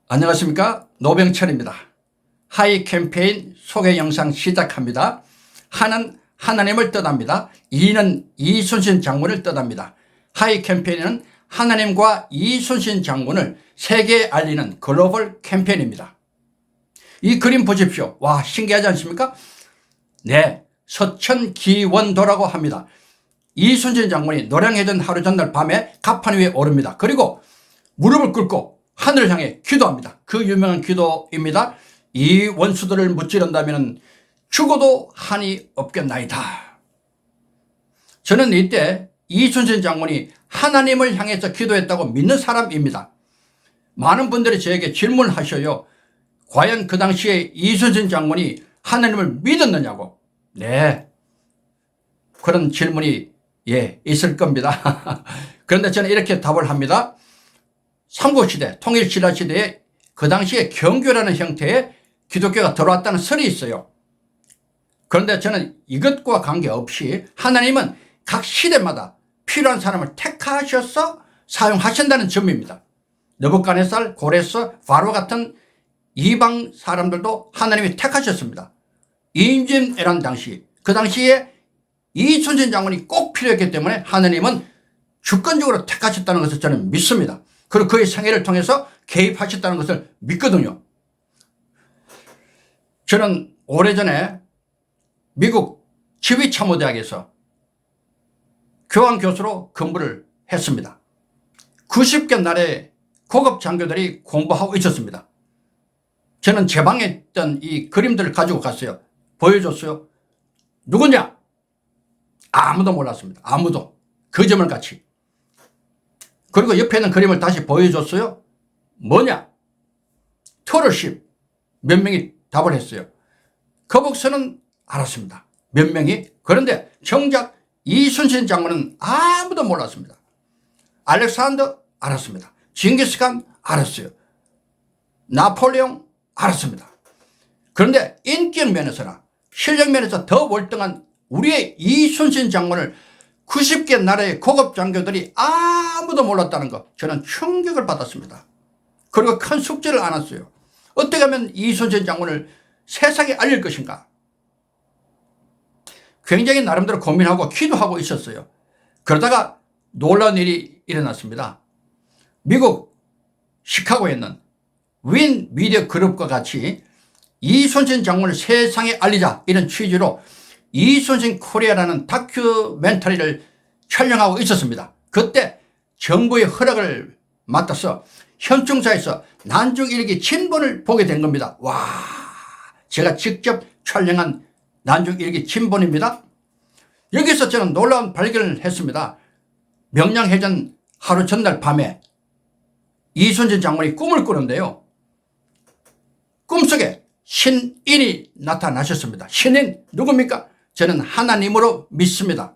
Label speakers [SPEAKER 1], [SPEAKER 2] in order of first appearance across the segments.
[SPEAKER 1] 안녕하십니까, 노병철입니다. 하이 캠페인 소개 영상 시작합니다. 하는 하나님을 뜻합니다. 이는 이순신 장군을 뜻합니다. 하이 캠페인은 하나님과 이순신 장군을 세계에 알리는 글로벌 캠페인입니다. 이 그림 보십시오. 와, 신기하지 않습니까? 네, 서천기원도라고 합니다. 이순신 장군이 노량해전 하루 전날 밤에 갑판 위에 오릅니다. 그리고 무릎을 꿇고 하늘을 향해 기도합니다. 그 유명한 기도입니다. 이 원수들을 무찌른다면 죽어도 한이 없겠나이다. 저는 이때 이순신 장군이 하나님을 향해서 기도했다고 믿는 사람입니다. 많은 분들이 저에게 질문하셔요. 과연 그 당시에 이순신 장군이 하나님을 믿었느냐고. 네, 그런 질문이 있을 겁니다. 그런데 저는 이렇게 답을 합니다. 삼국시대, 통일신라시대에 그 당시에 경교라는 형태의 기독교가 들어왔다는 설이 있어요. 그런데 저는 이것과 관계없이 하나님은 각 시대마다 필요한 사람을 택하셔서 사용하신다는 점입니다. 느부갓네살, 고레스, 바로 같은 이방 사람들도 하나님이 택하셨습니다. 임진왜란 당시, 그 당시에 이순신 장군이 꼭 필요했기 때문에 하나님은 주권적으로 택하셨다는 것을 저는 믿습니다. 그리고 그의 생애를 통해서 개입하셨다는 것을 믿거든요. 저는 오래전에 미국 지휘참모대학에서 교환교수로 근무를 했습니다. 90개 나라의 고급 장교들이 공부하고 있었습니다. 저는 제 방에 있던 이 그림들을 가지고 갔어요. 보여줬어요. 누구냐? 아무도 몰랐습니다. 아무도. 거짓말같이. 그리고 옆에 있는 그림을 다시 보여줬어요. 뭐냐? 터럴십. 몇 명이 답을 했어요. 거북선은 알았습니다. 몇 명이. 그런데 정작 이순신 장군은 아무도 몰랐습니다. 알렉산더 알았습니다. 징기스칸 알았어요. 나폴레옹 알았습니다. 그런데 인격 면에서나 실력 면에서 더 월등한 우리의 이순신 장군을 90개 나라의 고급 장교들이 아무도 몰랐다는 것, 저는 충격을 받았습니다. 그리고 큰 숙제를 안았어요. 어떻게 하면 이순신 장군을 세상에 알릴 것인가. 굉장히 나름대로 고민하고 기도하고 있었어요. 그러다가 놀라운 일이 일어났습니다. 미국 시카고에 있는 윈 미디어 그룹과 같이 이순신 장군을 세상에 알리자, 이런 취지로 이순신 코리아라는 다큐멘터리를 촬영하고 있었습니다. 그때 정부의 허락을 맡아서 현충사에서 난중일기 진본을 보게 된 겁니다. 와, 제가 직접 촬영한 난중일기 진본입니다. 여기서 저는 놀라운 발견을 했습니다. 명량해전 하루 전날 밤에 이순신 장군이 꿈을 꾸는데요. 꿈속에 신인이 나타나셨습니다. 신인 누굽니까? 저는 하나님으로 믿습니다.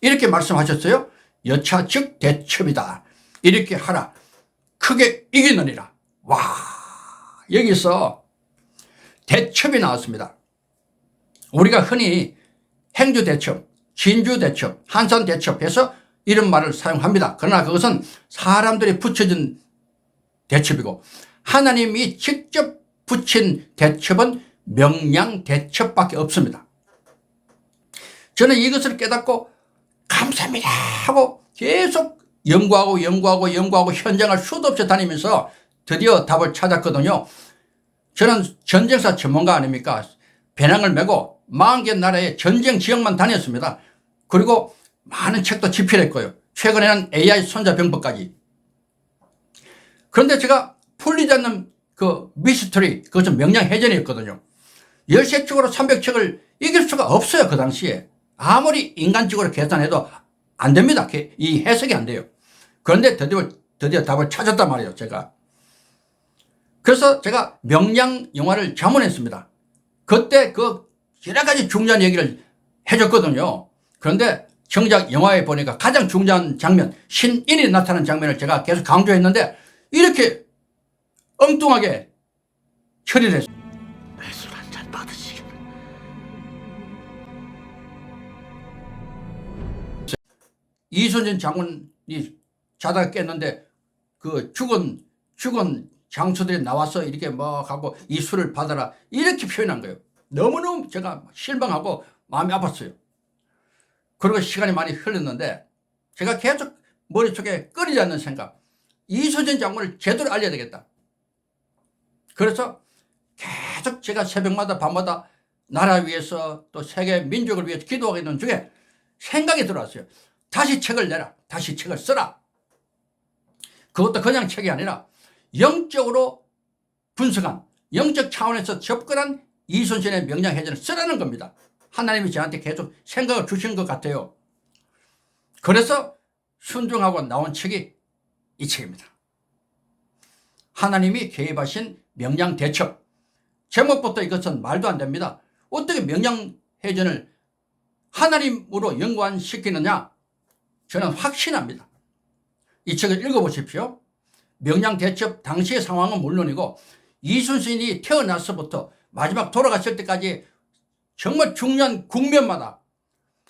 [SPEAKER 1] 이렇게 말씀하셨어요. 여차 즉 대첩이다. 이렇게 하라. 크게 이기느니라. 와, 여기서 대첩이 나왔습니다. 우리가 흔히 행주대첩, 진주대첩, 한산대첩 해서 이런 말을 사용합니다. 그러나 그것은 사람들이 붙여준 대첩이고 하나님이 직접 붙인 대첩은 명량대첩밖에 없습니다. 저는 이것을 깨닫고 감사합니다 하고 계속 연구하고 현장을 수도 없이 다니면서 드디어 답을 찾았거든요. 저는 전쟁사 전문가 아닙니까? 배낭을 메고 40개 나라의 전쟁 지역만 다녔습니다. 그리고 많은 책도 집필했고요. 최근에는 AI 손자병법까지. 그런데 제가 풀리지 않는 그 미스터리, 그것은 명량해전이었거든요. 13축으로 300척을 이길 수가 없어요. 그 당시에. 아무리 인간적으로 계산해도 안 됩니다. 이 해석이 안 돼요. 그런데 드디어 답을 찾았단 말이에요. 제가. 그래서 제가 명량 영화를 자문했습니다. 그때 그 여러 가지 중요한 얘기를 해줬거든요. 그런데 정작 영화에 보니까 가장 중요한 장면, 신인이 나타나는 장면을 제가 계속 강조했는데 이렇게 엉뚱하게 처리를 했어요.
[SPEAKER 2] 술 한잔 받으시길.
[SPEAKER 1] 이순신 장군이 자다가 깼는데 그 죽은 장수들이 나와서 이렇게 뭐 하고 이 술을 받아라 이렇게 표현한 거예요. 너무너무 제가 실망하고 마음이 아팠어요. 그리고 시간이 많이 흘렀는데 제가 계속 머릿속에 끊이지 않는 생각, 이순신 장군을 제대로 알려야 되겠다. 그래서 계속 제가 새벽마다 밤마다 나라 위해서 또 세계 민족을 위해서 기도하고 있는 중에 생각이 들어왔어요. 다시 책을 내라. 다시 책을 써라. 그것도 그냥 책이 아니라 영적으로 분석한, 영적 차원에서 접근한 이순신의 명량해전을 쓰라는 겁니다. 하나님이 저한테 계속 생각을 주신 것 같아요. 그래서 순종하고 나온 책이 이 책입니다. 하나님이 개입하신 명량대첩. 제목부터 이것은 말도 안 됩니다. 어떻게 명량해전을 하나님으로 연관시키느냐? 저는 확신합니다. 이 책을 읽어보십시오. 명량대첩 당시의 상황은 물론이고 이순신이 태어나서부터 마지막 돌아갔을 때까지 정말 중요한 국면마다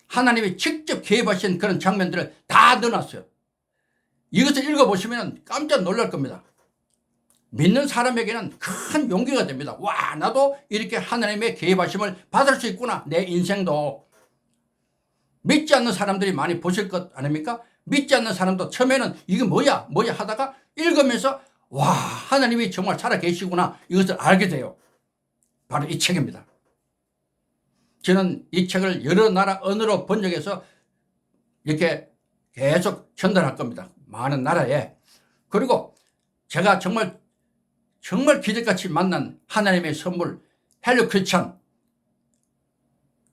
[SPEAKER 1] 하나님이 직접 개입하신 그런 장면들을 다 넣어놨어요. 이것을 읽어보시면 깜짝 놀랄 겁니다. 믿는 사람에게는 큰 용기가 됩니다. 와, 나도 이렇게 하나님의 개입하심을 받을 수 있구나. 내 인생도. 믿지 않는 사람들이 많이 보실 것 아닙니까? 믿지 않는 사람도 처음에는 이게 뭐야 하다가 읽으면서 와, 하나님이 정말 살아계시구나 이것을 알게 돼요. 바로 이 책입니다. 저는 이 책을 여러 나라 언어로 번역해서 이렇게 계속 전달할 겁니다. 많은 나라에. 그리고 제가 정말 기적같이 만난 하나님의 선물 헬로 크리스찬,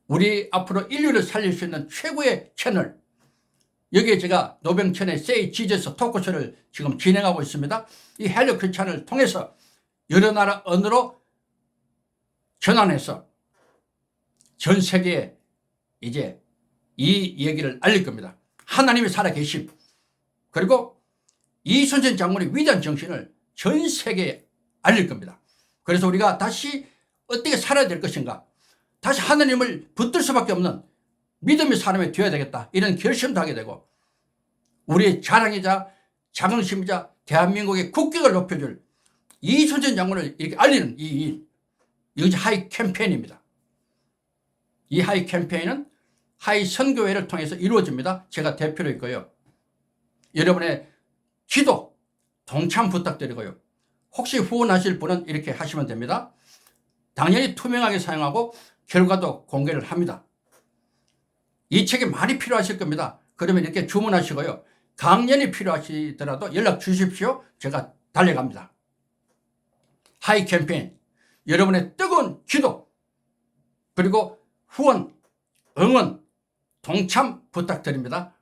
[SPEAKER 1] 우리 앞으로 인류를 살릴 수 있는 최고의 채널, 여기에 제가 노병천의 Say Jesus 토크쇼를 지금 진행하고 있습니다. 이 헬로 크리스찬을 통해서 여러 나라 언어로 전환해서 전 세계에 이제 이 얘기를 알릴 겁니다. 하나님이 살아계심, 그리고 이순신 장군의 위대한 정신을 전 세계에 알릴 겁니다. 그래서 우리가 다시 어떻게 살아야 될 것인가, 다시 하나님을 붙들 수밖에 없는 믿음의 사람이 되어야 되겠다, 이런 결심도 하게 되고, 우리의 자랑이자 자긍심이자 대한민국의 국격을 높여줄 이순신 장군을 이렇게 알리는 이 일, 이것이 하이 캠페인입니다. 이 하이 캠페인은 하이 선교회를 통해서 이루어집니다. 제가 대표로 있고요. 여러분의 기도, 동참 부탁드리고요. 혹시 후원하실 분은 이렇게 하시면 됩니다. 당연히 투명하게 사용하고 결과도 공개를 합니다. 이 책이 많이 필요하실 겁니다. 그러면 이렇게 주문하시고요. 강연이 필요하시더라도 연락 주십시오. 제가 달려갑니다. 하이 캠페인, 여러분의 뜨거운 기도, 그리고 후원, 응원, 동참 부탁드립니다.